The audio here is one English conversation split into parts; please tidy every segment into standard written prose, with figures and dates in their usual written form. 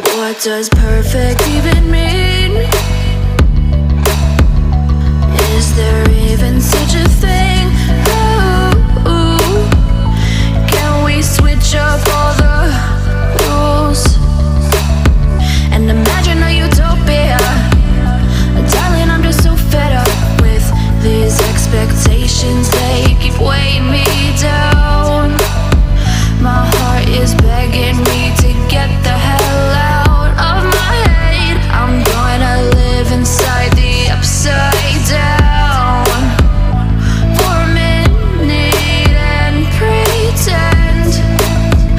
What does perfect even mean? Is there even such a thing? Ooh, can we switch up all the rules and imagine a utopia? Darling, I'm just so fed up with these expectations. They keep weighing me down. My heart is begging me to get the hell out of my head. I'm gonna live inside the upside down for a minute and pretend,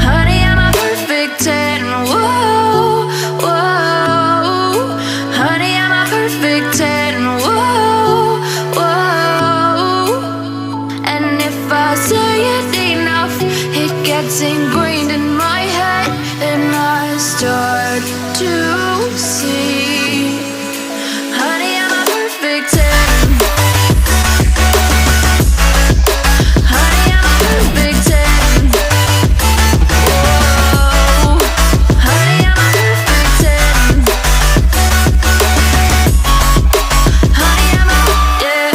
honey, I'm a perfect 10. Whoa, whoa, honey, I'm a perfect 10. Whoa, whoa, and if I say it enough, it gets ingrained in my head, and I start to see, honey, I'm a perfect 10. Honey, I'm a perfect 10. Whoa, honey, I'm a perfect 10. Honey, I'm a, yeah.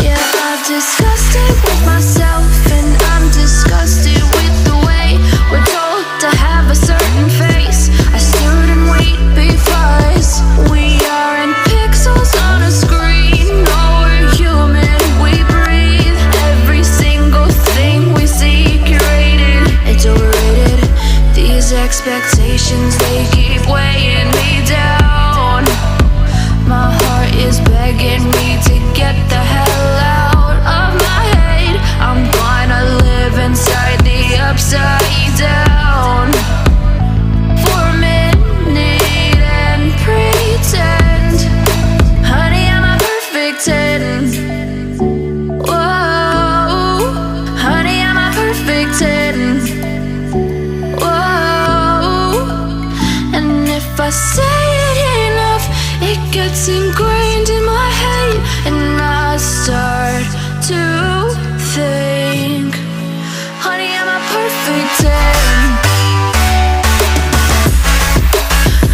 Yeah, I've discussed it with myself, and I'm disgusted with the way we're told to have a certain face, a certain weight, because we aren't pixels on a screen. No, we're human, we breathe. Every single thing we see curated, it's overrated. These expectations, they keep weighing me down. My heart is begging me to get the hell out of my head. I'm gonna live inside the upside down for a minute and pretend, honey, I'm a perfect 10. Whoa, honey, I'm a perfect 10. Whoa, and if I say it enough, it gets ingrained in my head, and I start to think, honey, I'm a perfect 10.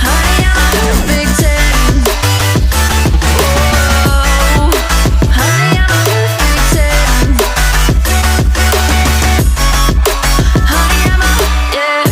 Honey, I'm a perfect 10. Whoa, honey, I'm a perfect 10. Honey, I'm a, yeah.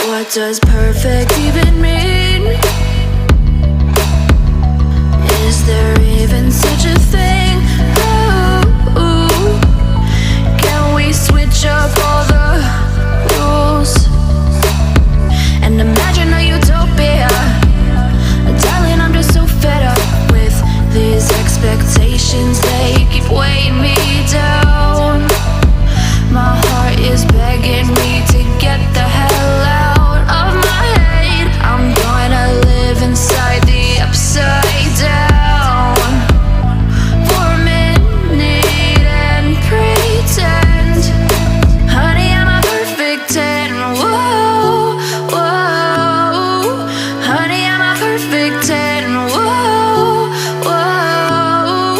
What does perfect even mean? Is there even such a thing? Ooh, can we switch up all the rules and imagine a utopia? Darling, I'm just so fed up with these expectations. They keep weighing me down. My heart is begging me to get the hell out of my head. I'm gonna live inside the upside down for a minute and pretend, honey, I'm a perfect 10. Whoa, whoa, honey, I'm a perfect 10. Whoa, whoa,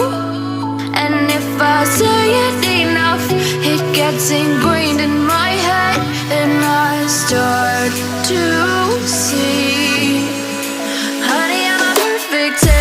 and if I say it enough, it gets ingrained in my head, and I start to see, honey, I'm a perfect 10.